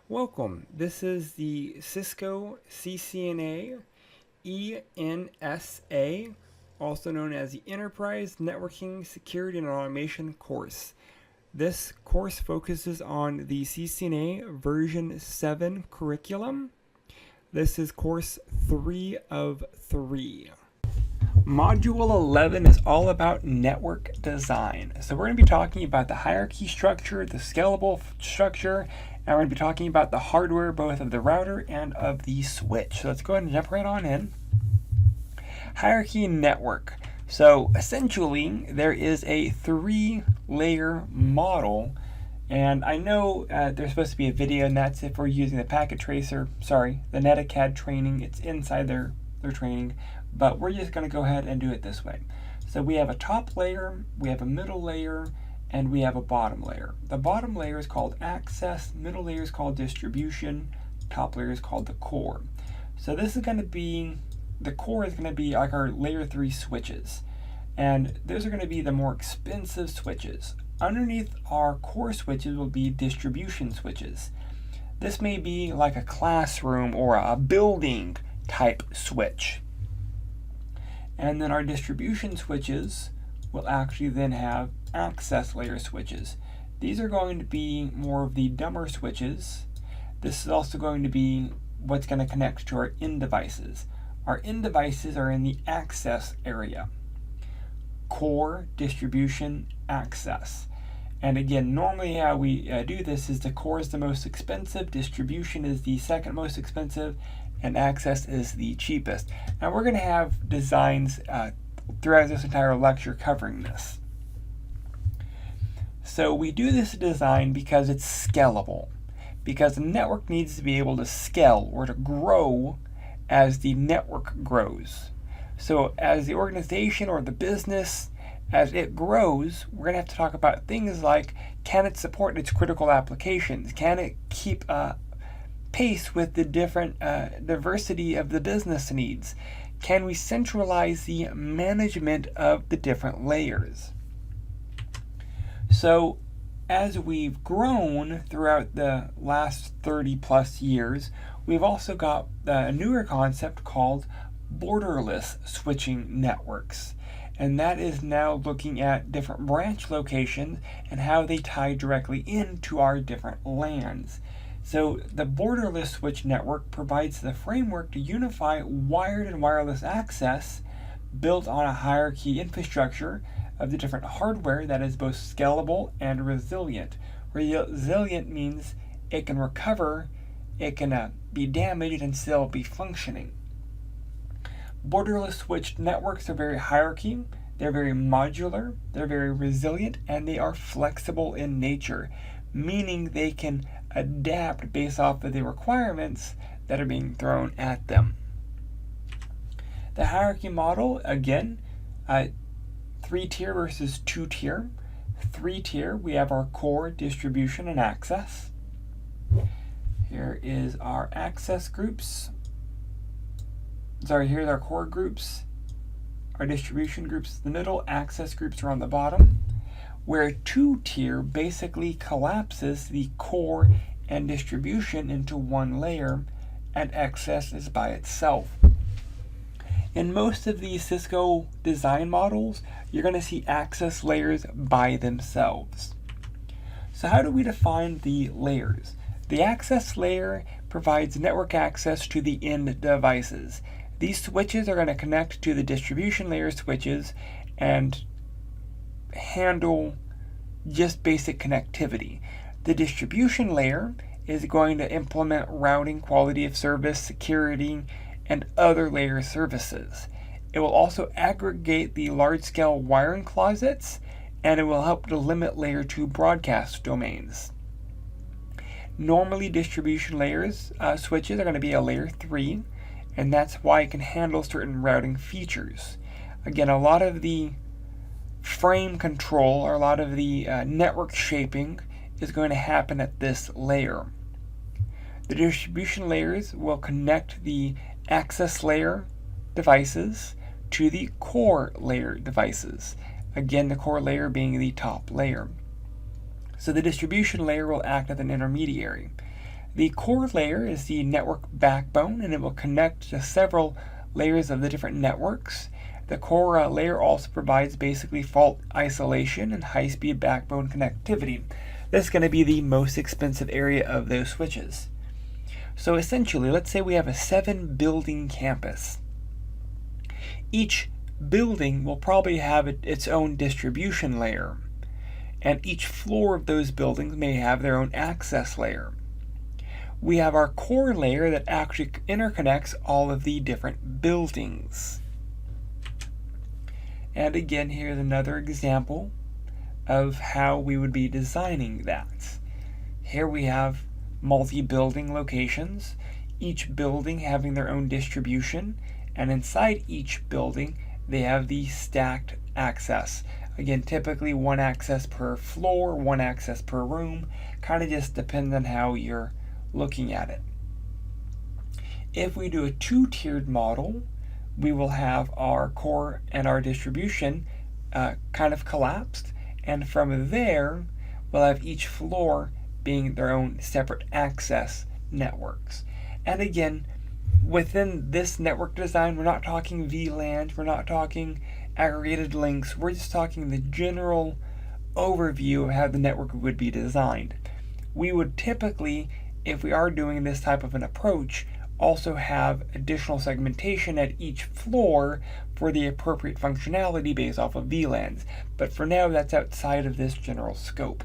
Welcome. This is the Cisco CCNA3-ENSA, also known as the Enterprise Networking Security and Automation course. This course focuses on the CCNA version 7 curriculum. This is course 3 of 3. Module 11 is all about network design. So we're going to be talking about the hierarchy structure, the scalable structure, and we're going to be talking about the hardware, both of the router and of the switch. So let's go ahead and jump right on in. Hierarchy network. So essentially, there is a 3-layer model, and I know there's supposed to be a video, and that's if we're using the packet tracer, the NetAcad training. It's inside their training, but we're just going to go ahead and do it this way. So we have a top layer, we have a middle layer, and we have a bottom layer. The bottom layer is called access, middle layer is called distribution, top layer is called the core. So this is going to be, the core is going to be like our layer 3 switches. And those are going to be the more expensive switches. Underneath our core switches will be distribution switches. This may be like a classroom or a building type switch. And then our distribution switches will actually then have access layer switches. These are going to be more of the dumber switches. This is also going to be what's going to connect to our end devices. Our end devices are in the access area. Core, distribution, access. And again, normally how we do this is the core is the most expensive, distribution is the second most expensive, and access is the cheapest. And we're going to have designs throughout this entire lecture covering this. So we do this design because it's scalable, because the network needs to be able to scale or to grow as the network grows. So as the organization or the business, as it grows, we're going to have to talk about things like, can it support its critical applications? Can it keep pace with the different diversity of the business needs? Can we centralize the management of the different layers? So as we've grown throughout the last 30 plus years, we've also got a newer concept called borderless switching networks. And that is now looking at different branch locations and how they tie directly into our different LANs. So the borderless switch network provides the framework to unify wired and wireless access built on a hierarchy infrastructure of the different hardware that is both scalable and resilient. Resilient means it can recover, it can be damaged and still be functioning. Borderless switched networks are very hierarchy, they're very modular, they're very resilient, and they are flexible in nature, meaning they can adapt based off of the requirements that are being thrown at them. The hierarchy model, again, 3-tier versus 2-tier. 3-tier, we have our core, distribution, and access. Here is our access groups. Here's our core groups. Our distribution groups in the middle, access groups are on the bottom. Where 2-tier basically collapses the core and distribution into one layer, and access is by itself. In most of the Cisco design models, you're going to see access layers by themselves. So how do we define the layers? The access layer provides network access to the end devices. These switches are going to connect to the distribution layer switches and handle just basic connectivity. The distribution layer is going to implement routing, quality of service, security, and other layer services. It will also aggregate the large-scale wiring closets, and it will help to limit layer 2 broadcast domains. Normally, distribution layers switches are going to be a layer 3, and that's why it can handle certain routing features. Again, a lot of the frame control or a lot of the network shaping is going to happen at this layer. The distribution layers will connect the access layer devices to the core layer devices. Again, the core layer being the top layer. So the distribution layer will act as an intermediary. The core layer is the network backbone, and it will connect to several layers of the different networks. The core layer also provides basically fault isolation and high-speed backbone connectivity. This is going to be the most expensive area of those switches. So essentially, let's say we have a 7-building campus. Each building will probably have its own distribution layer, and each floor of those buildings may have their own access layer. We have our core layer that actually interconnects all of the different buildings. And again, here's another example of how we would be designing that. Here we have multi-building locations, each building having their own distribution, and inside each building they have the stacked access. Again, typically one access per floor, one access per room, kind of just depends on how you're looking at it. If we do a 2-tiered model, we will have our core and our distribution kind of collapsed, and from there we'll have each floor being their own separate access networks. And again, within this network design, we're not talking VLANs, we're not talking aggregated links, we're just talking the general overview of how the network would be designed. We would typically, if we are doing this type of an approach, also have additional segmentation at each floor for the appropriate functionality based off of VLANs. But for now, that's outside of this general scope.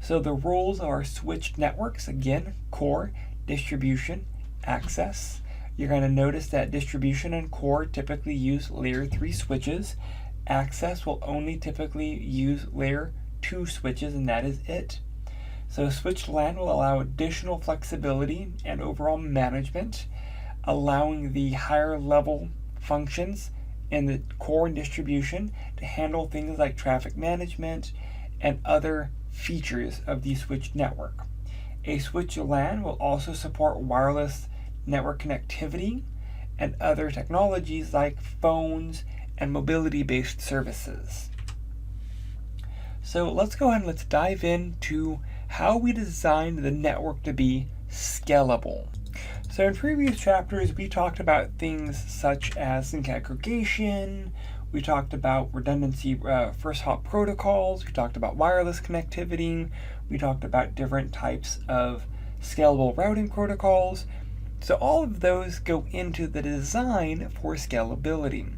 So the roles of our switched networks, again, core, distribution, access. You're going to notice that distribution and core typically use layer 3 switches. Access will only typically use layer 2 switches, and that is it. So switched LAN will allow additional flexibility and overall management, allowing the higher level functions in the core and distribution to handle things like traffic management and other features of the switched network. A switched LAN will also support wireless network connectivity and other technologies like phones and mobility-based services. So let's go ahead and let's dive into how we designed the network to be scalable. So in previous chapters, we talked about things such as link aggregation, we talked about redundancy first hop protocols, we talked about wireless connectivity, we talked about different types of scalable routing protocols. So all of those go into the design for scalability.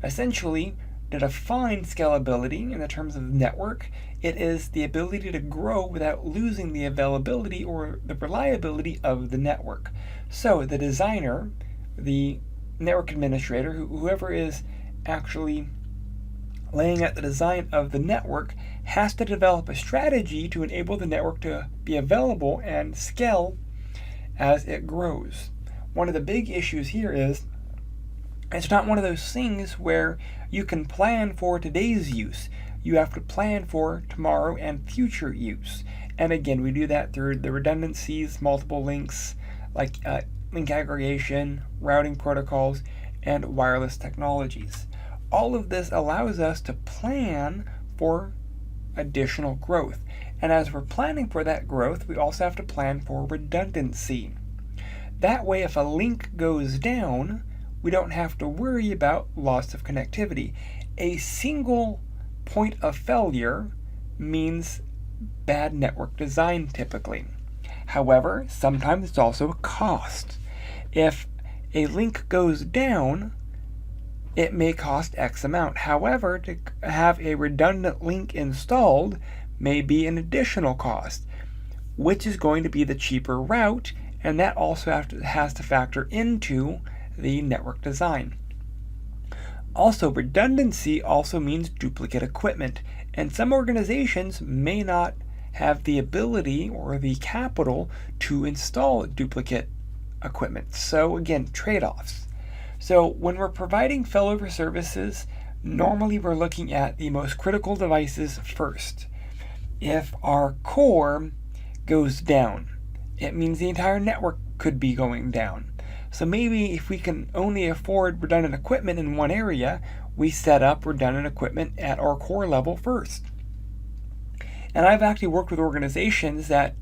Essentially, to define scalability in the terms of the network, it is the ability to grow without losing the availability or the reliability of the network. So the designer, the network administrator, whoever is actually laying out the design of the network, has to develop a strategy to enable the network to be available and scale as it grows. One of the big issues here is it's not one of those things where you can plan for today's use. You have to plan for tomorrow and future use. And again, we do that through the redundancies, multiple links, like link aggregation, routing protocols, and wireless technologies. All of this allows us to plan for additional growth. And as we're planning for that growth, we also have to plan for redundancy. That way, if a link goes down, we don't have to worry about loss of connectivity. A single point of failure means bad network design typically. However, sometimes it's also a cost. If a link goes down, it may cost X amount. However, to have a redundant link installed may be an additional cost, which is going to be the cheaper route, and that also has to factor into the network design. Also, redundancy also means duplicate equipment, and some organizations may not have the ability or the capital to install duplicate equipment. So again, trade-offs. So when we're providing failover services, normally we're looking at the most critical devices first. If our core goes down, it means the entire network could be going down. So maybe if we can only afford redundant equipment in one area, we set up redundant equipment at our core level first. And I've actually worked with organizations that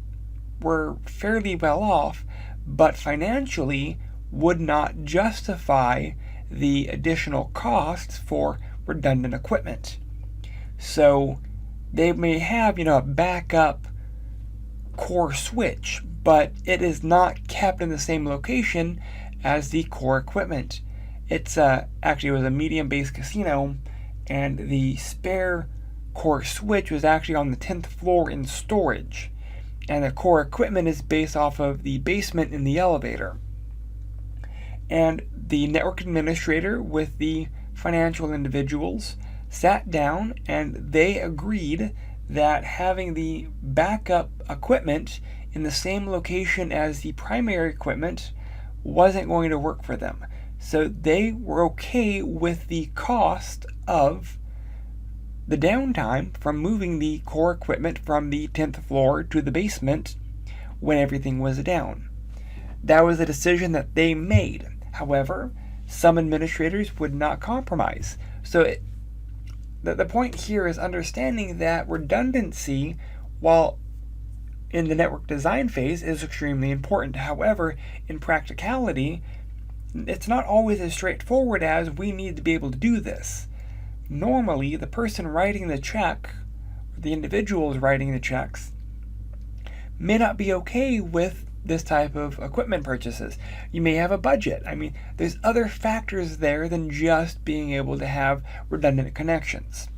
were fairly well off, but financially would not justify the additional costs for redundant equipment. So they may have, a backup core switch, but it is not kept in the same location as the core equipment. It's actually, it was a medium-based casino, and the spare core switch was actually on the 10th floor in storage, and the core equipment is based off of the basement in the elevator. And the network administrator with the financial individuals sat down and they agreed that having the backup equipment in the same location as the primary equipment wasn't going to work for them. So they were okay with the cost of the downtime from moving the core equipment from the 10th floor to the basement when everything was down. That was a decision that they made. However, some administrators would not compromise. So the point here is understanding that redundancy, while in the network design phase, is extremely important. However, in practicality, it's not always as straightforward as we need to be able to do this. Normally, the person writing the check, the individuals writing the checks, may not be okay with this type of equipment purchases. You may have a budget. There's other factors there than just being able to have redundant connections.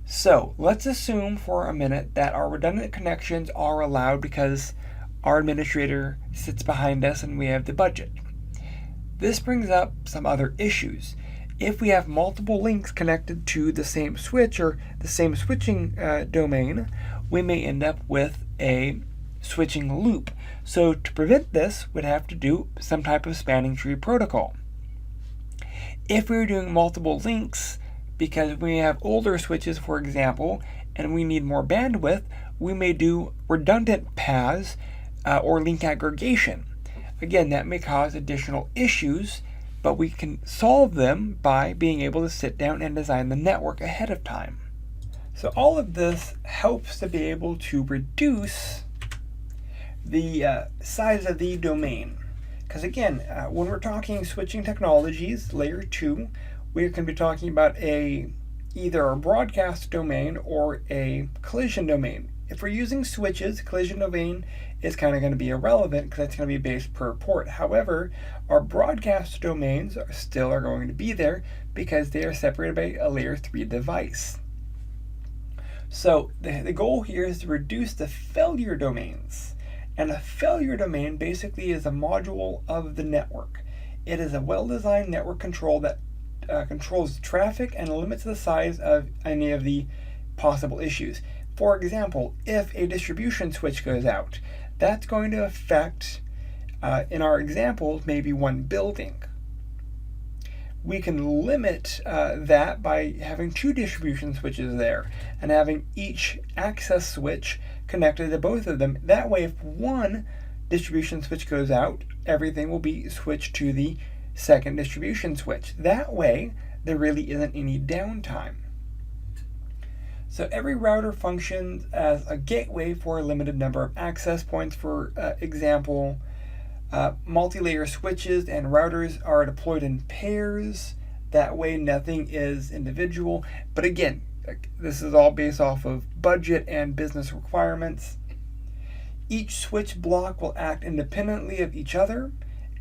So let's assume for a minute that our redundant connections are allowed because our administrator sits behind us and we have the budget. This brings up some other issues. If we have multiple links connected to the same switch or the same switching domain, we may end up with a switching loop. So to prevent this, we'd have to do some type of spanning tree protocol. If we were doing multiple links, because we have older switches, for example, and we need more bandwidth, we may do redundant paths or link aggregation. Again, that may cause additional issues, but we can solve them by being able to sit down and design the network ahead of time. So all of this helps to be able to reduce the size of the domain. Because again, when we're talking switching technologies, layer 2, we can be talking about either a broadcast domain or a collision domain. If we're using switches, collision domain is kind of going to be irrelevant because that's going to be based per port. However, our broadcast domains are going to be there because they are separated by a layer 3 device. So the goal here is to reduce the failure domains. And a failure domain basically is a module of the network. It is a well-designed network control that controls traffic and limits the size of any of the possible issues. For example, if a distribution switch goes out, that's going to affect, in our examples, maybe one building. We can limit that by having 2 distribution switches there and having each access switch connected to both of them. That way, if one distribution switch goes out, everything will be switched to the second distribution switch. That way, there really isn't any downtime. So every router functions as a gateway for a limited number of access points. For example, multi-layer switches and routers are deployed in pairs. That way nothing is individual. But again, this is all based off of budget and business requirements. Each switch block will act independently of each other,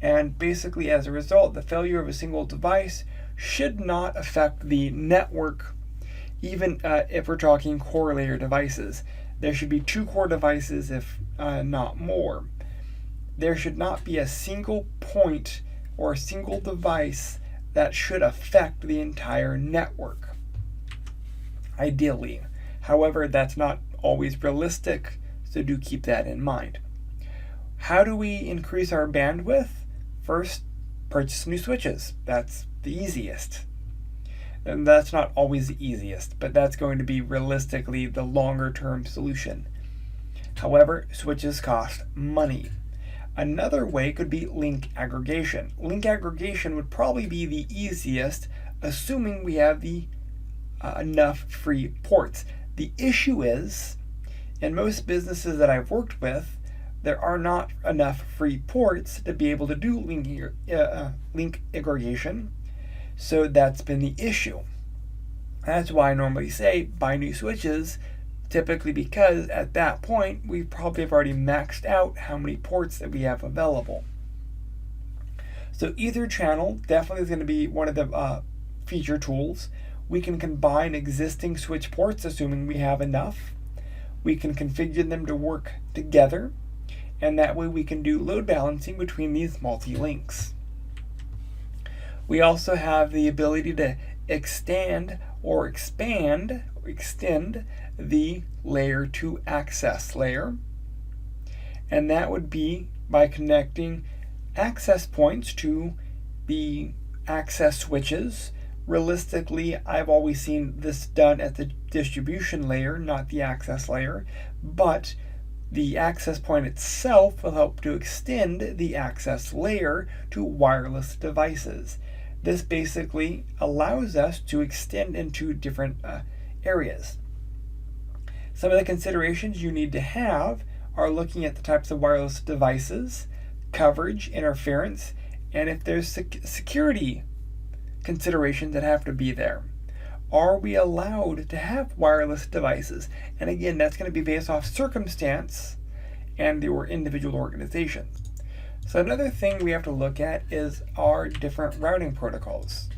and basically as a result, the failure of a single device should not affect the network, even if we're talking core layer devices. There should be 2 core devices, if not more. There should not be a single point or a single device that should affect the entire network, ideally. However, that's not always realistic, so do keep that in mind. How do we increase our bandwidth? First, purchase new switches. That's the easiest. And that's not always the easiest, but that's going to be realistically the longer term solution. However, switches cost money. Another way could be link aggregation. Link aggregation would probably be the easiest, assuming we have the enough free ports. The issue is, in most businesses that I've worked with, there are not enough free ports to be able to do link aggregation. So that's been the issue. That's why I normally say buy new switches, typically because at that point we probably have already maxed out how many ports that we have available. So Ether channel definitely is going to be one of the feature tools. We can combine existing switch ports, assuming we have enough. We can configure them to work together, and that way we can do load balancing between these multi-links. We also have the ability to extend or extend the layer 2 access layer, and that would be by connecting access points to the access switches. Realistically, I've always seen this done at the distribution layer, not the access layer, but the access point itself will help to extend the access layer to wireless devices. This basically allows us to extend into different areas. Some of the considerations you need to have are looking at the types of wireless devices, coverage, interference, and if there's security considerations that have to be there. Are we allowed to have wireless devices? And again, that's going to be based off circumstance and your individual organization. So another thing we have to look at is our different routing protocols.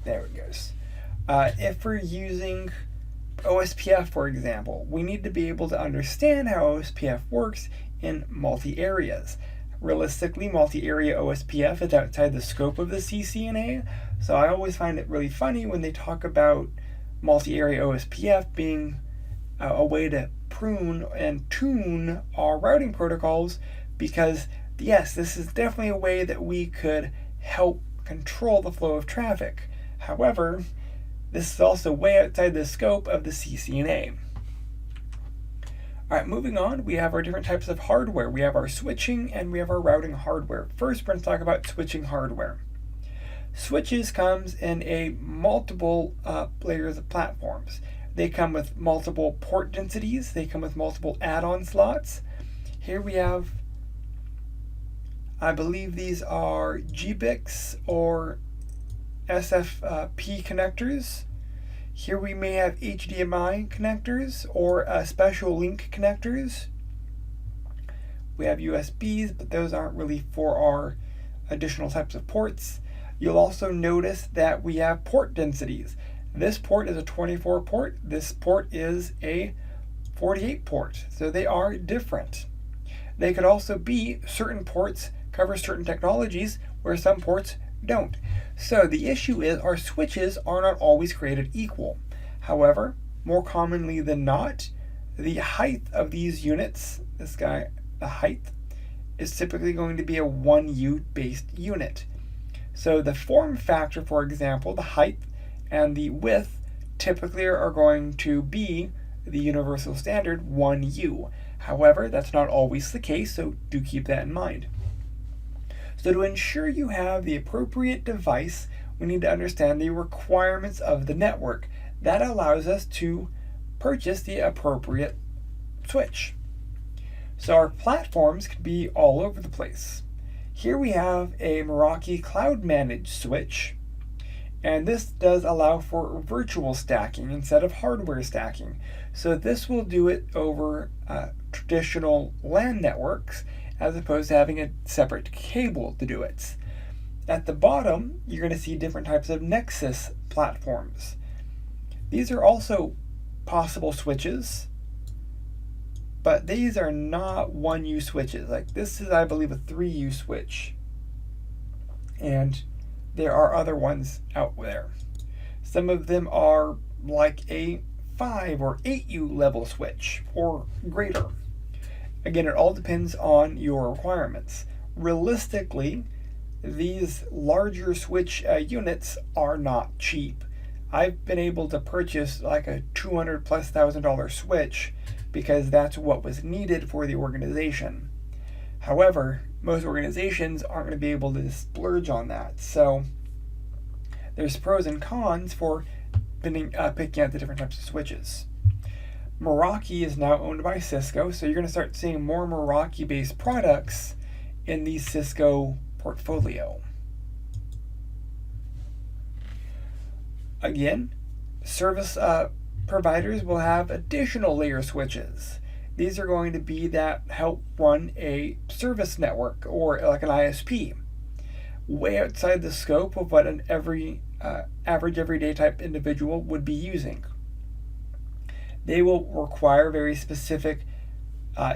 There it goes. If we're using OSPF, for example, we need to be able to understand how OSPF works in multi-areas. Realistically, multi-area OSPF is outside the scope of the CCNA, so I always find it really funny when they talk about multi-area OSPF being a way to prune and tune our routing protocols, because yes, this is definitely a way that we could help control the flow of traffic. However, this is also way outside the scope of the CCNA. Alright, moving on, we have our different types of hardware. We have our switching and we have our routing hardware. First, we're going to talk about switching hardware. Switches comes in a multiple layers of platforms. They come with multiple port densities. They come with multiple add-on slots. Here we have, I believe these are GBICs or SFP connectors. Here we may have HDMI connectors or special link connectors. We have USBs, but those aren't really for our additional types of ports. You'll also notice that we have port densities. This port is a 24 port. This port is a 48 port. So they are different. They could also be certain ports cover certain technologies where some ports don't. So the issue is our switches are not always created equal. However, more commonly than not, the height of these units, the height, is typically going to be a 1U based unit. So the form factor, for example, the height and the width typically are going to be the universal standard 1U. However, that's not always the case, so do keep that in mind. So to ensure you have the appropriate device, we need to understand the requirements of the network. That allows us to purchase the appropriate switch. So our platforms could be all over the place. Here we have a Meraki Cloud Managed switch, and this does allow for virtual stacking instead of hardware stacking. So this will do it over traditional LAN networks, as opposed to having a separate cable to do it. At the bottom, you're going to see different types of Nexus platforms. These are also possible switches, but these are not 1U switches. Like this is, I believe, a 3U switch. And there are other ones out there. Some of them are like a 5 or 8U level switch or greater. Again, it all depends on your requirements. Realistically, these larger switch units are not cheap. I've been able to purchase like a $200,000+ switch because that's what was needed for the organization. However, most organizations aren't going to be able to splurge on that. So there's pros and cons for picking out the different types of switches. Meraki is now owned by Cisco, so you're going to start seeing more Meraki-based products in the Cisco portfolio. Again, service providers will have additional layer switches. These are going to be that help run a service network or like an ISP, way outside the scope of what an average everyday type individual would be using. They will require very specific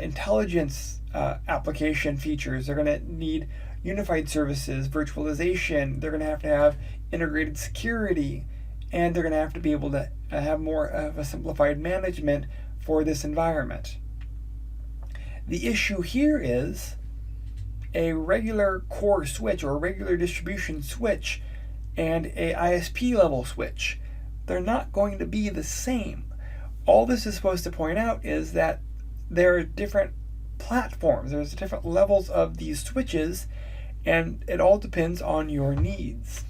intelligence application features. They're going to need unified services, virtualization. They're going to have integrated security, and they're going to have to be able to have more of a simplified management for this environment. The issue here is a regular core switch or a regular distribution switch and a ISP level switch. They're not going to be the same. All this is supposed to point out is that there are different platforms, there's different levels of these switches, and it all depends on your needs.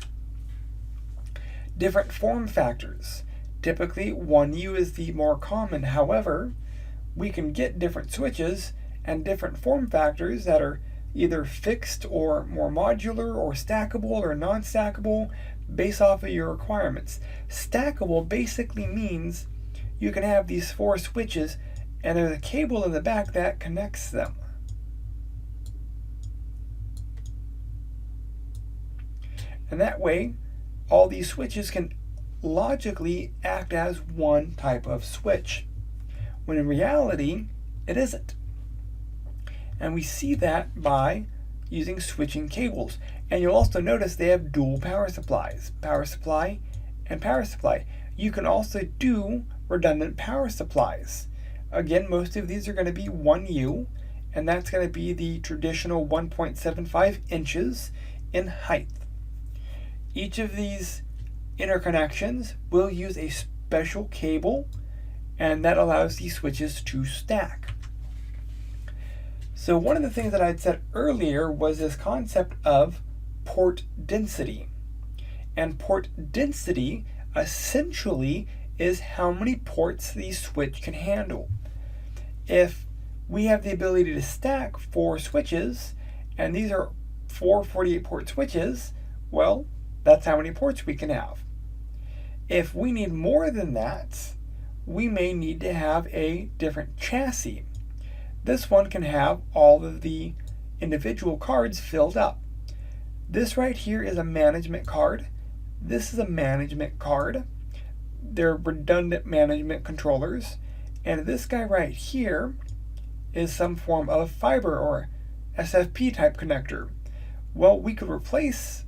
Different form factors. Typically 1U is the more common. However, we can get different switches and different form factors that are either fixed or more modular or stackable or non-stackable based off of your requirements. Stackable basically means you can have these 4 switches and there's a cable in the back that connects them. And that way, all these switches can logically act as one type of switch, when in reality, it isn't. And we see that by using switching cables. And you'll also notice they have dual power supplies, power supply and power supply. You can also do redundant power supplies. Again, most of these are going to be 1U, and that's going to be the traditional 1.75 inches in height. Each of these interconnections will use a special cable, and that allows these switches to stack. So one of the things that I'd said earlier was this concept of port density. And port density essentially is how many ports the switch can handle. If we have the ability to stack 4 switches, and these are 4 48-port switches, well, that's how many ports we can have. If we need more than that, we may need to have a different chassis. This one can have all of the individual cards filled up. This right here is a management card. This is a management card. They're redundant management controllers. And this guy right here is some form of fiber or SFP type connector. Well, we could replace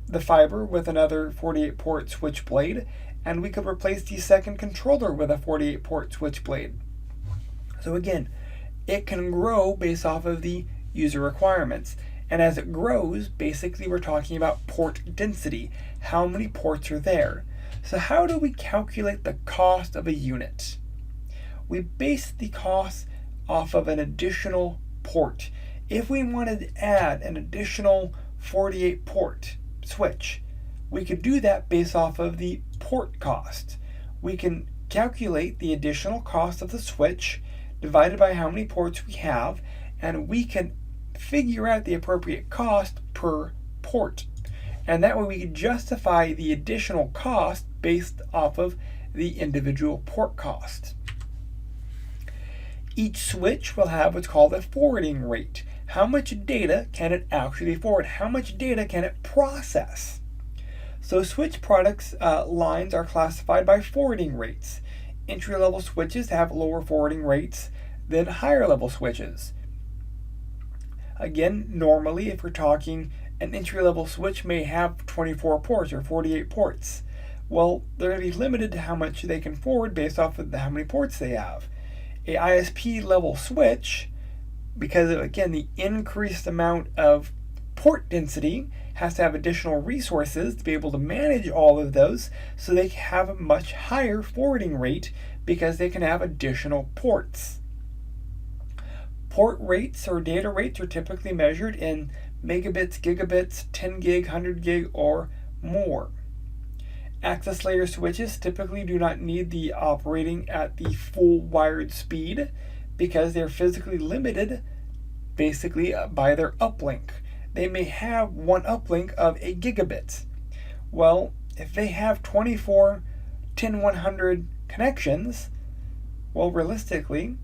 the fiber with another 48-port switchblade, and we could replace the second controller with a 48-port switchblade. So again, it can grow based off of the user requirements. And as it grows, basically we're talking about port density. How many ports are there? So how do we calculate the cost of a unit? We base the cost off of an additional port. If we wanted to add an additional 48-port switch, we could do that based off of the port cost. We can calculate the additional cost of the switch divided by how many ports we have, and we can figure out the appropriate cost per port. And that way we can justify the additional cost based off of the individual port cost. Each switch will have what's called a forwarding rate. How much data can it actually forward? How much data can it process? So switch products lines are classified by forwarding rates. Entry-level switches have lower forwarding rates than higher-level switches. Again, normally if we're talking an entry-level switch may have 24 ports or 48 ports. Well, they're going to be limited to how much they can forward based off of how many ports they have. A ISP level switch, because of, again, the increased amount of port density, has to have additional resources to be able to manage all of those, so they have a much higher forwarding rate because they can have additional ports. Port rates or data rates are typically measured in megabits, gigabits, 10 gig, 100 gig, or more. Access layer switches typically do not need the operating at the full wired speed because they're physically limited basically by their uplink. They may have one uplink of a gigabit. Well, if they have 24 10-100 connections, well, realistically,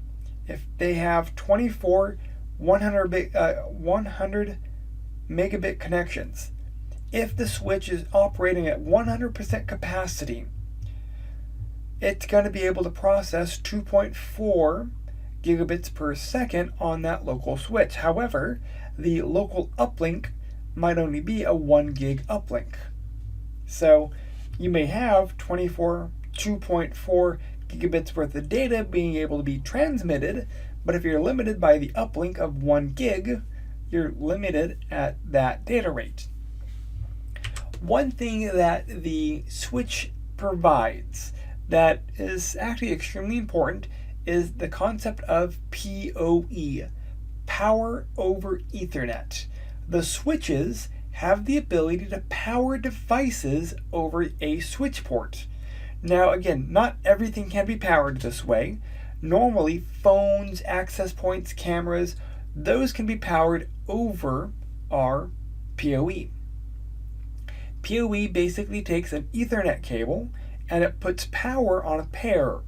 if they have 24 100 megabit connections, if the switch is operating at 100% capacity, it's going to be able to process 2.4 gigabits per second on that local switch. However, the local uplink might only be a 1 gig uplink. So you may have 2.4 gigabits worth of data being able to be transmitted, but if you're limited by the uplink of 1 gig, you're limited at that data rate. One thing that the switch provides that is actually extremely important is the concept of PoE, Power over Ethernet. The switches have the ability to power devices over a switch port. Now again, not everything can be powered this way. Normally, phones, access points, cameras, those can be powered over our PoE. PoE basically takes an Ethernet cable and it puts power on a pair.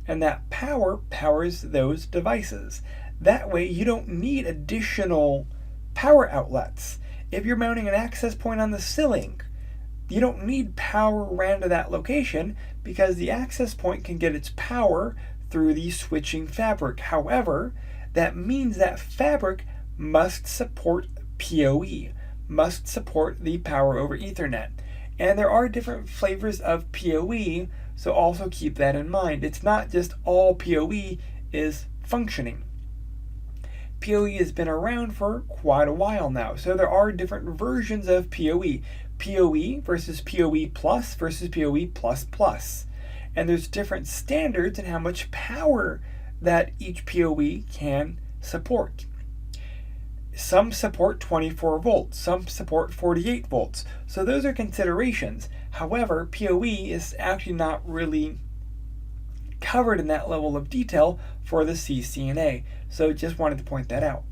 And that power powers those devices. That way you don't need additional power outlets. If you're mounting an access point on the ceiling, you don't need power ran to that location because the access point can get its power through the switching fabric. However, that means that fabric must support PoE, must support the power over Ethernet. And there are different flavors of PoE, so also keep that in mind. It's not just all PoE is functioning. PoE has been around for quite a while now, so there are different versions of PoE. PoE versus PoE plus versus PoE plus plus. And there's different standards in how much power that each PoE can support. Some support 24 volts, some support 48 volts. So those are considerations. However, PoE is actually not really covered in that level of detail for the CCNA. So just wanted to point that out.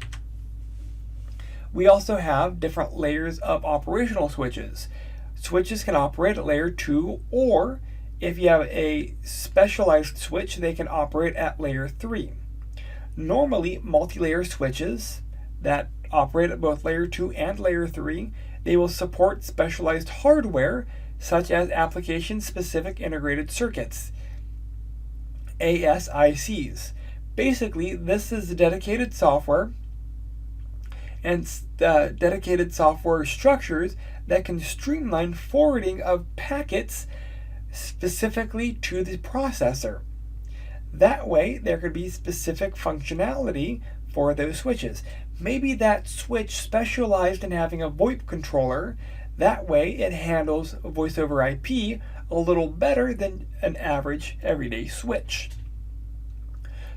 We also have different layers of operational switches. Switches can operate at layer 2, or if you have a specialized switch, they can operate at layer 3. Normally, multi-layer switches that operate at both layer 2 and layer 3, they will support specialized hardware such as application-specific integrated circuits, ASICs. Basically, this is dedicated software and dedicated software structures that can streamline forwarding of packets specifically to the processor. That way, there could be specific functionality for those switches. Maybe that switch specialized in having a VoIP controller. That way, it handles voice over IP a little better than an average everyday switch.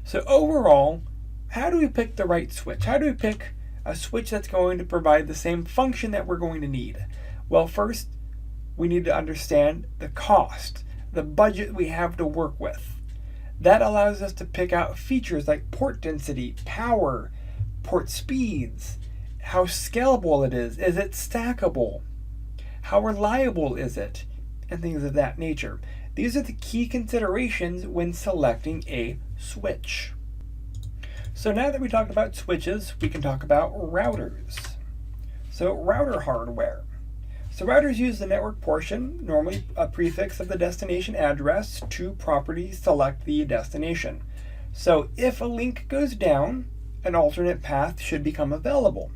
So overall, how do we pick the right switch? How do we pick a switch that's going to provide the same function that we're going to need? Well, first, we need to understand the cost, the budget we have to work with. That allows us to pick out features like port density, power, port speeds, how scalable it is it stackable, how reliable is it, and things of that nature. These are the key considerations when selecting a switch. So now that we talked about switches, we can talk about routers. So router hardware. So routers use the network portion, normally a prefix of the destination address, to properly select the destination. So if a link goes down, an alternate path should become available.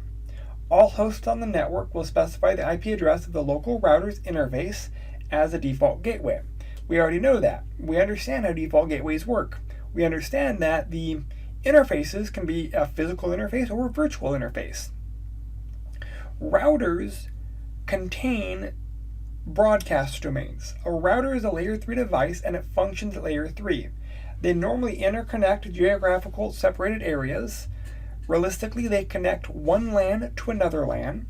All hosts on the network will specify the IP address of the local router's interface as a default gateway. We already know that. We understand how default gateways work. We understand that the interfaces can be a physical interface or a virtual interface. Routers contain broadcast domains. A router is a layer 3 device and it functions at layer 3. They normally interconnect geographical separated areas. Realistically, they connect one LAN to another LAN.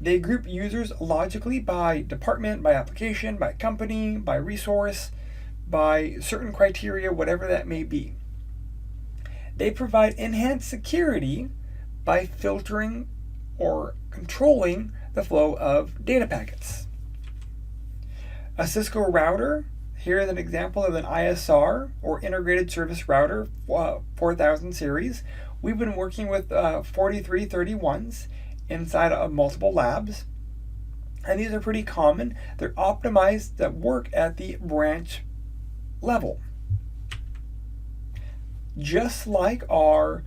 They group users logically by department, by application, by company, by resource, by certain criteria, whatever that may be. They provide enhanced security by filtering or controlling the flow of data packets. A Cisco router, here is an example of an ISR, or Integrated Service Router 4000 series. We've been working with 4331s inside of multiple labs, and these are pretty common. They're optimized that work at the branch level. Just like our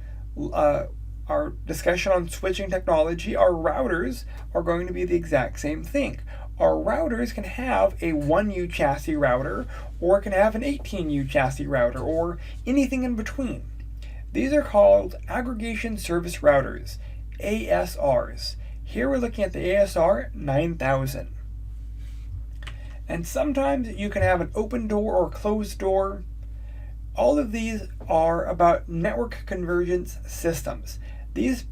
discussion on switching technology, our routers are going to be the exact same thing. Our routers can have a 1U chassis router, or it can have an 18U chassis router, or anything in between. These are called Aggregation Service Routers, ASRs. Here we're looking at the ASR 9000. And sometimes you can have an open door or closed door. All of these are about network convergence systems. These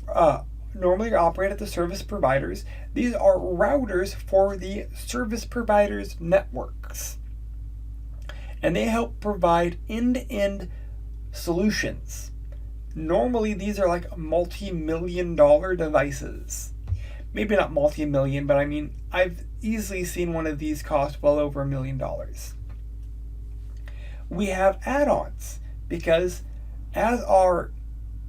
normally operate at the service providers. These are routers for the service providers' networks. And they help provide end-to-end solutions. Normally these are like multi-million-dollar devices. Maybe not multi-million, but I mean, I've easily seen one of these cost well over $1 million. We have add-ons, because as our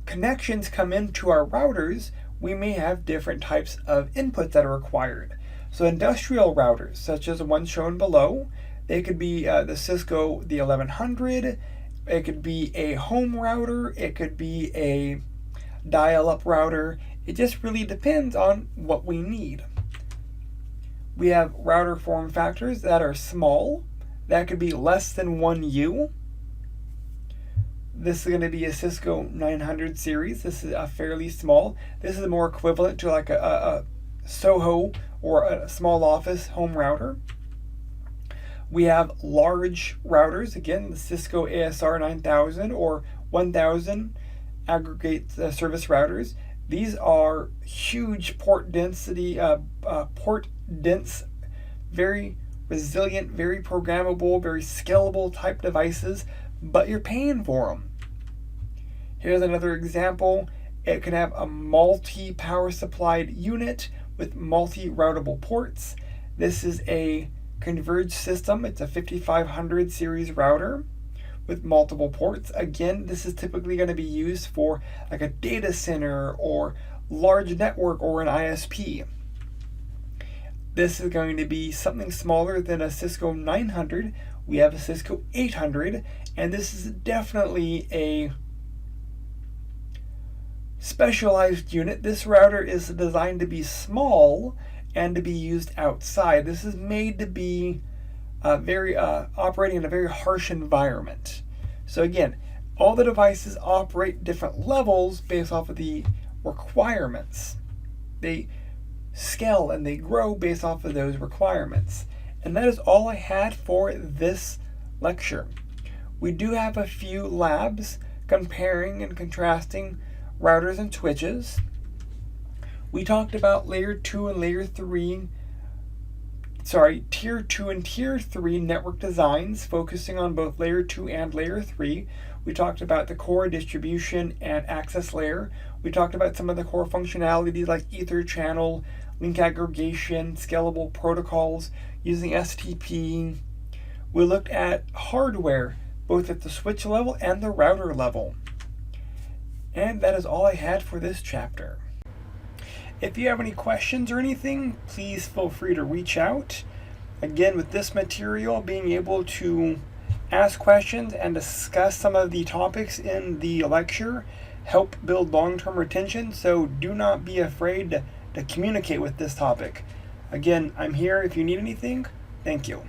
connections come into our routers, we may have different types of inputs that are required. So industrial routers, such as the one shown below, they could be the Cisco the 1100, it could be a home router, it could be a dial-up router. It just really depends on what we need. We have router form factors that are small, that could be less than 1U. This is going to be a Cisco 900 series. This is a fairly small. This is more equivalent to like a Soho or a small office home router. We have large routers, again, the Cisco ASR 9000 or 1000 aggregate service routers. These are huge port density, port dense, very resilient, very programmable, very scalable type devices, but you're paying for them. Here's another example. It can have a multi-power supplied unit with multi-routable ports. This is a converged system. It's a 5500 series router with multiple ports. Again, this is typically going to be used for like a data center or large network or an ISP. This is going to be something smaller than a Cisco 900. We have a Cisco 800, and this is definitely a specialized unit. This router is designed to be small and to be used outside. This is made to be operating in a very harsh environment. So again, all the devices operate different levels based off of the requirements. They scale and they grow based off of those requirements. And that is all I had for this lecture. We do have a few labs comparing and contrasting routers and switches. We talked about layer 2 and layer 3, tier 2 and tier 3 network designs, focusing on both layer 2 and layer 3. We talked about the core, distribution, and access layer. We talked about some of the core functionalities like ether channel, link aggregation, scalable protocols using STP. We looked at hardware, both at the switch level and the router level. And that is all I had for this chapter. If you have any questions or anything, please feel free to reach out. Again, with this material, being able to ask questions and discuss some of the topics in the lecture help build long-term retention, so do not be afraid to communicate with this topic. Again, I'm here if you need anything. Thank you.